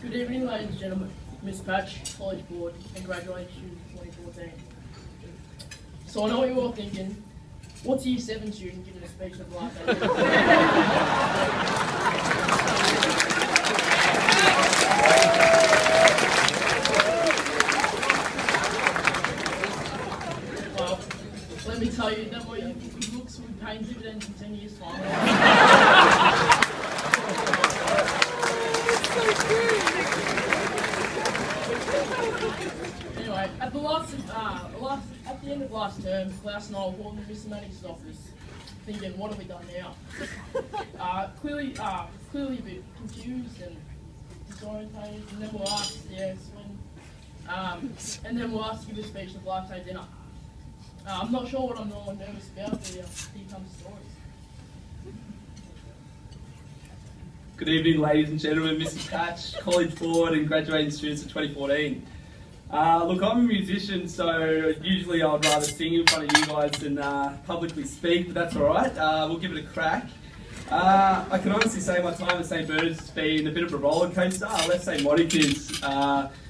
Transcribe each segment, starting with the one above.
Good evening, ladies and gentlemen. Miss Patch, College Board, and graduation 2014. So I know what you're all thinking. What's a Year 7 student giving a speech of life? Well, let me tell you that what you think good looks will be paying dividends in 10 years' time. Anyway, at the end of last term, Klaus and I were walking to Mr. Manning's office, thinking, what have we done now? Clearly a bit confused and disorientated, and then we'll ask, and then we'll ask to give a speech of lifetime dinner. I'm not sure what I'm normally nervous about, but here comes the stories. Good evening, ladies and gentlemen, Mrs. Patch, College Board and graduating students of 2014. Look, I'm a musician, so usually I'd rather sing in front of you guys than publicly speak, but that's alright, we'll give it a crack. I can honestly say my time at St.Bernards has been a bit of a roller coaster. Let's say Monica's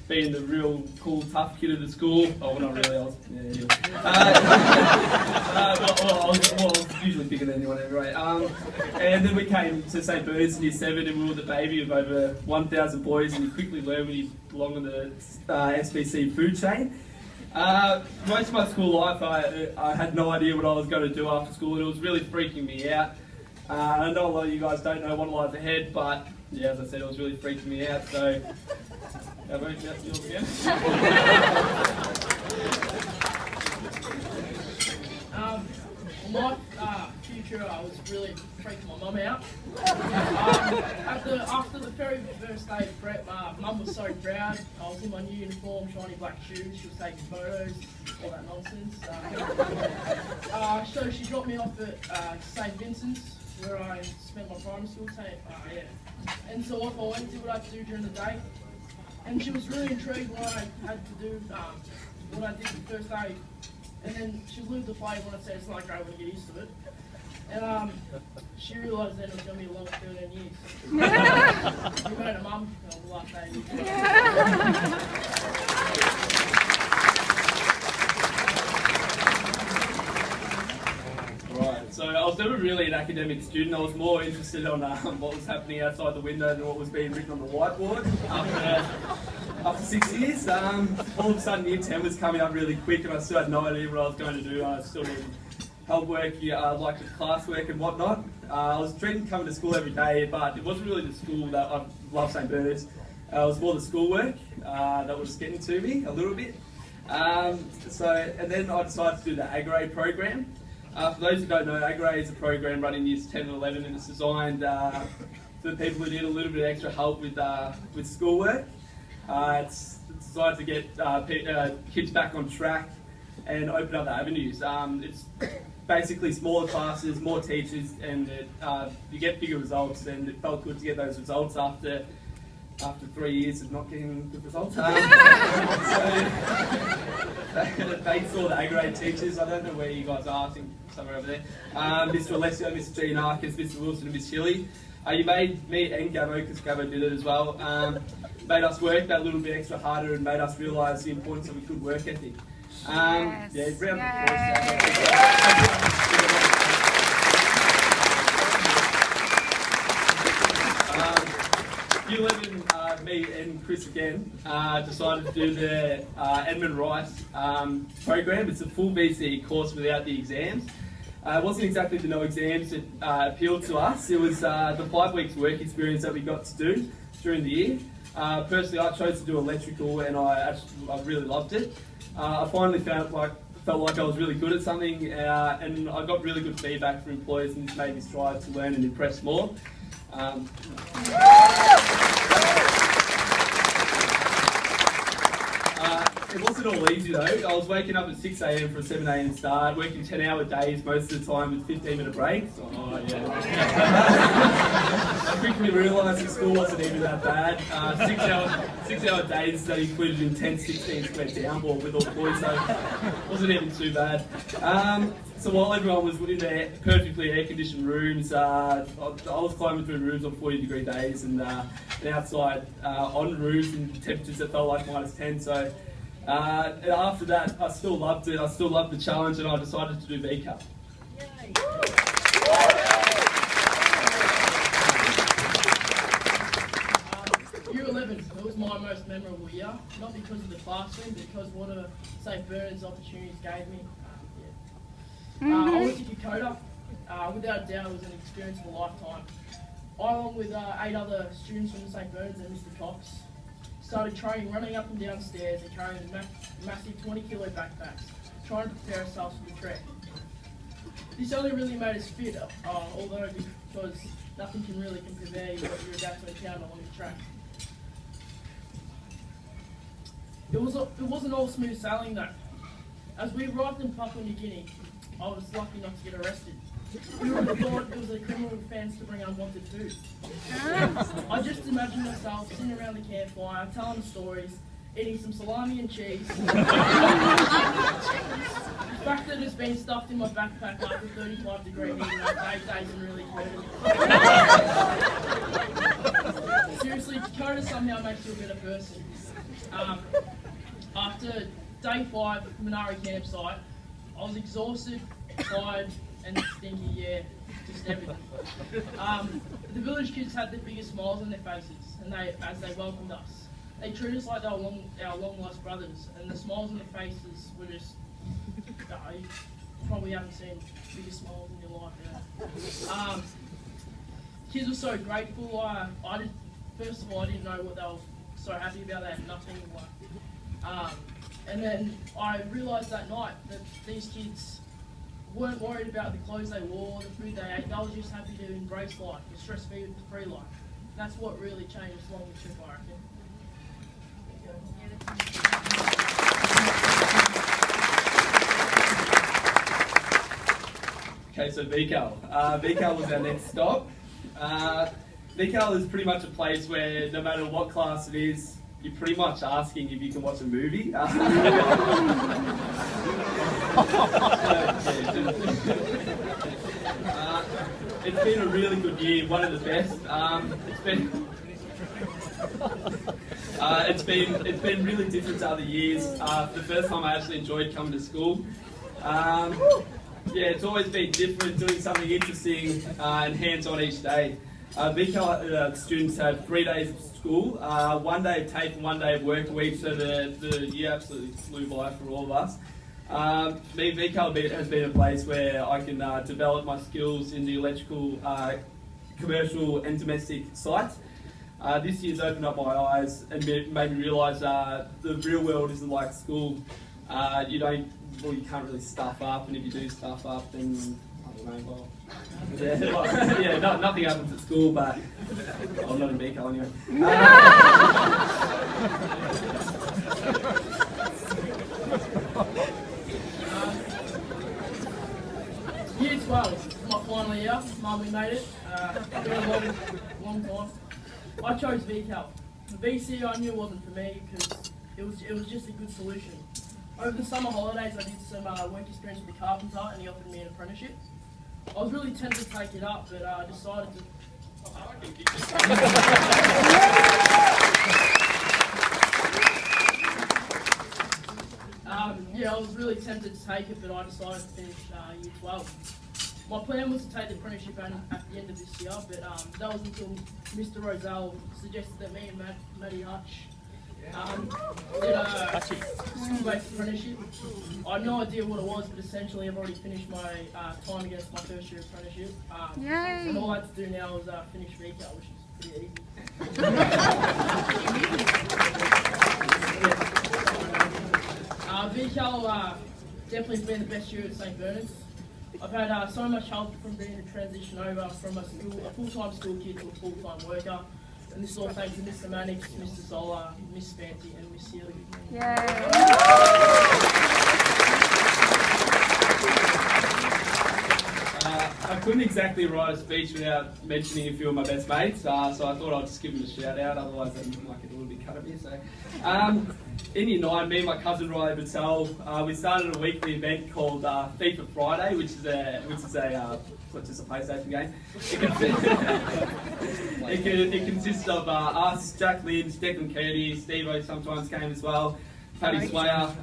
being the real cool, tough kid of the school. Oh, well, not really, I was I was usually bigger than anyone anyway. And then we came to St. Bernards in Year 7 and we were the baby of over 1,000 boys, and you quickly learn when you belong on the SBC food chain. Most of my school life I had no idea what I was going to do after school, and it was really freaking me out. I know a lot of you guys don't know what lies ahead, but yeah, as I said, it was really freaking me out, so have I got yours again? My future, I was really freaking my mum out. After the very first day of prep, mum was so proud. I was in my new uniform, shiny black shoes, she was taking photos, all that nonsense. So she dropped me off at St. Vincent's, where I spent my primary school. And so off I went to what I had to do during the day. And she was really intrigued what I had to do, what I did the first day. And then she blew the play when I said it's not great when you get used to it. And she realised then it was going to be a long 13 years. We made a mum on the last day. Right, so I was never really an academic student. I was more interested on what was happening outside the window than what was being written on the whiteboard. After 6 years, all of a sudden Year 10 was coming up really quick and I still had no idea what I was going to do. I still did help work, like the classwork and whatnot. I was dreading coming to school every day, but it wasn't really the school that I love St. Bernards. It was more the schoolwork that was getting to me a little bit. And then I decided to do the Agri program. For those who don't know, Agri is a program running Years 10 and 11, and it's designed for people who need a little bit of extra help with schoolwork. It's designed to get kids back on track and open up the avenues. It's basically smaller classes, more teachers, and you get bigger results, and it felt good to get those results after 3 years of not getting good results. So thanks to all the A-grade teachers. I don't know where you guys are, I think somewhere over there. Mr. Alessio, Mr. Giannakis, Mr. Wilson and Miss Hilly. You made me and Gavaghan, because Gavaghan did it as well, made us work that little bit extra harder and made us realise the importance of a good work ethic. Yes. Yeah, round of applause. Year 11, me and Chris again decided to do the Edmund Rice program. It's a full VCE course without the exams. It wasn't exactly the no exams that appealed to us. It was the 5 weeks work experience that we got to do during the year. Personally, I chose to do electrical, and I really loved it. I finally felt like I was really good at something, and I got really good feedback from employers, and this made me strive to learn and impress more. It wasn't all easy though. I was waking up at 6 AM for a 7 AM start, working 10-hour days most of the time with 15-minute breaks. Oh yeah. quickly realised the school wasn't even that bad. 6 hour days that included intense 16 square downpour with all the boys, so it wasn't even too bad. So while everyone was in their perfectly air-conditioned rooms, I was climbing through rooms on 40-degree days and outside on roofs in temperatures that felt like -10. So after that, I still loved it. I still loved the challenge, and I decided to do VCAL. Year 11, it was my most memorable year, not because of the classroom, but because what a St.Bernards opportunities gave me. I went to Dakota. Without a doubt, it was an experience of a lifetime. I, along with 8 other students from the St.Bernards and Mr. Cox, started training, running up and down stairs and carrying massive 20-kilo backpacks, trying to prepare ourselves for the trek. This only really made us fit, although because nothing can really compare what you're about to encounter along the track. It wasn't all smooth sailing though. As we arrived in Papua New Guinea, I was lucky not to get arrested. We would have thought it was a criminal offence to bring unwanted food. I just imagined myself sitting around the campfire, telling stories, eating some salami and cheese. The fact that it's been stuffed in my backpack after 35-degree heat that day doesn't really hurt me. Seriously, Dakota somehow makes you a better person. After day 5, Minari campsite, I was exhausted, tired, and stinky, yeah, just everything. The village kids had the biggest smiles on their faces, and as they welcomed us. They treated us like they were our long-lost brothers, and the smiles on their faces were just, you probably haven't seen bigger smiles in your life. Yeah. Kids were so grateful. First of all, I didn't know what they were so happy about. They had nothing. And then I realised that night that these kids weren't worried about the clothes they wore, the food they ate. They were just happy to embrace life, the stress-free life. That's what really changed along the trip, I reckon. Okay, so VCAL. VCAL was our next stop. VCAL is pretty much a place where no matter what class it is, you're pretty much asking if you can watch a movie. It's been a really good year, one of the best. It's been really different to other years. For the first time I actually enjoyed coming to school. Yeah, it's always been different, doing something interesting and hands-on each day. VCAL students have 3 days of school, 1 day of tape and 1 day of work a week, so the year absolutely flew by for all of us. VCAL has been a place where I can develop my skills in the electrical, commercial and domestic sites. This year's opened up my eyes and made me realise the real world isn't like school. You can't really stuff up, and if you do stuff up, then I don't know. Well, nothing happens at school, but I'm not in VCAL anyway. Year 12, my final year. Mum, we made it. Been a long time. I chose VCAL. The VC I knew wasn't for me because it was just a good solution. Over the summer holidays, I did some work experience with the carpenter, and he offered me an apprenticeship. I was really tempted to take it up, but I decided to. I was really tempted to take it, but I decided to finish year 12. My plan was to take the apprenticeship at the end of this year, but that was until Mr. Roselle suggested that me and Matty Hutch did a school-based apprenticeship. I had no idea what it was, but essentially I've already finished my time against my first year apprenticeship. And all I have to do now is finish VCAL, which is pretty easy. VCAL definitely has been the best year at St.Bernards. I've had so much help from being a transition over from a full-time school kid to a full-time worker. And this is all thanks to Mr. Mannix, Mr. Solar, Miss Spanty and Miss Sealy. couldn't exactly write a speech without mentioning a few of my best mates, so I thought I'd just give them a shout out, otherwise they might get a little bit cut of me. So, in Year 9, me and my cousin Riley Patel, we started a weekly event called FIFA Friday, which is a not just a PlayStation game. It consists of us, Jack Lynch, Declan Curdy, Steve-O sometimes came as well, Paddy Swayer,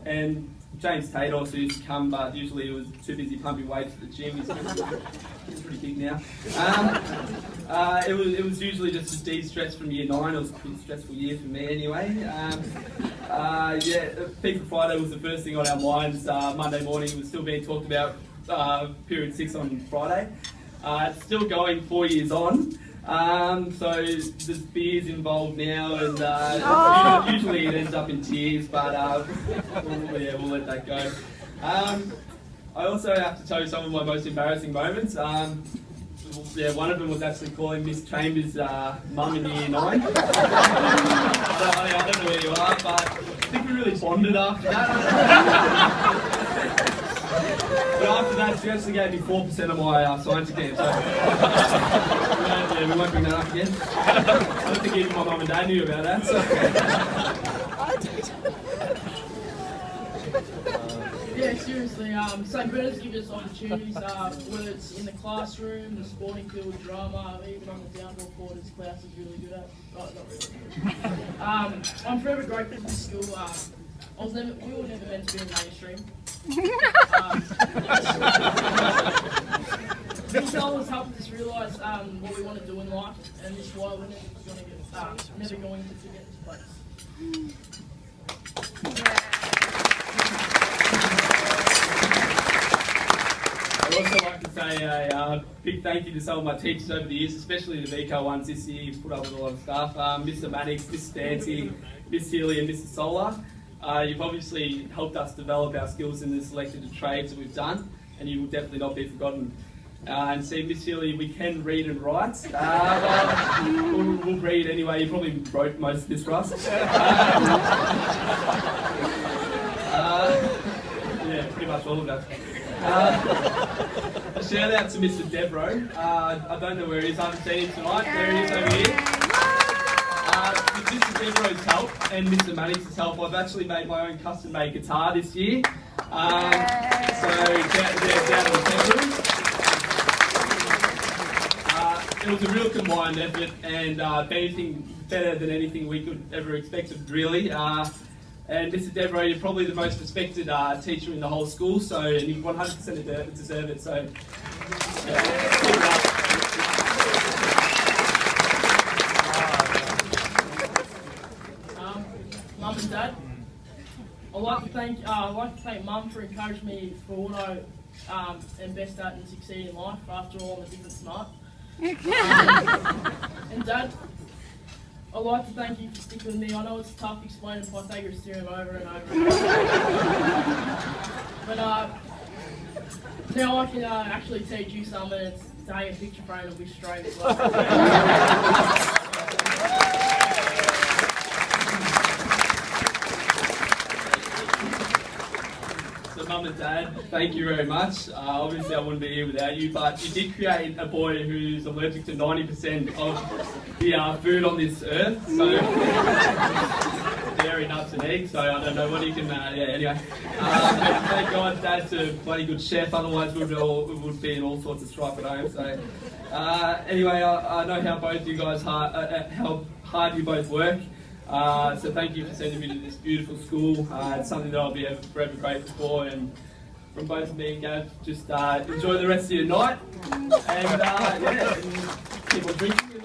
and James Tate also used to come, but usually he was too busy pumping weights at the gym. He's pretty big now. It was usually just to de-stress from Year 9. It was a pretty stressful year for me anyway. FIFA Friday was the first thing on our minds. Monday morning was still being talked about. Period 6 on Friday. It's still going 4 years on. So there's beers involved now, and usually it ends up in tears, but we'll let that go. I also have to tell you some of my most embarrassing moments. One of them was actually calling Miss Chambers' mum in Year 9. So, I don't know where you are, but I think we really bonded after that. But after that, she actually gave me 4% of my science exam, so we won't bring that up again. I don't think even my mum and dad knew about that. So. Yeah, seriously, St.Bernards give us opportunities, whether it's in the classroom, the sporting field, drama, even on the downball court, as Klaus is really good at. Oh, not really good. I'm forever grateful for this school. We were never meant to be in mainstream. This goal has helped us realise what we want to do in life, and this is why we're never going to forget this place. I'd also like to say a big thank you to some of my teachers over the years, especially the VCAL ones this year. You've put up with a lot of stuff. Mr. Mannix, Mr. Dancy, Miss Healy and Mr. Solar. You've obviously helped us develop our skills in the selected trades that we've done, and you will definitely not be forgotten. And see, Miss Healy, we can read and write. We'll read anyway. You probably wrote most of this for us. Yeah, pretty much all of that. A shout out to Mr. Debro. I don't know where he is. I haven't seen him tonight. There he is over here. With Mr. Debro's help and Mr. Mannix's help, I've actually made my own custom-made guitar this year. So down in the tech room. It was a real combined effort, and anything better than anything we could ever expect of really. And Mr. Debro, you're probably the most respected teacher in the whole school, so and you 100% deserve it. So, yeah, keep it up. Mum and Dad, I'd like to thank Mum for encouraging me for what I am best at and succeed in life. After all, I'm a different smart. And Dad, I'd like to thank you for sticking with me. I know it's tough explaining Pythagoras theorem over and over again. But now I can actually teach you some, and it's to hang a picture frame of which straight as well. So Mum and Dad, thank you very much. Obviously I wouldn't be here without you, but you did create a boy who's allergic to 90% of the food on this earth, so dairy, nuts and eggs, so I don't know what you can, anyway. But thank God Dad's a bloody good chef, otherwise we would be in all sorts of strife at home. So anyway, I know how both you guys, how hard you both work. So thank you for sending me to this beautiful school. It's something that I'll be forever grateful for. And from both me and Gav, just enjoy the rest of your night. And and keep on drinking.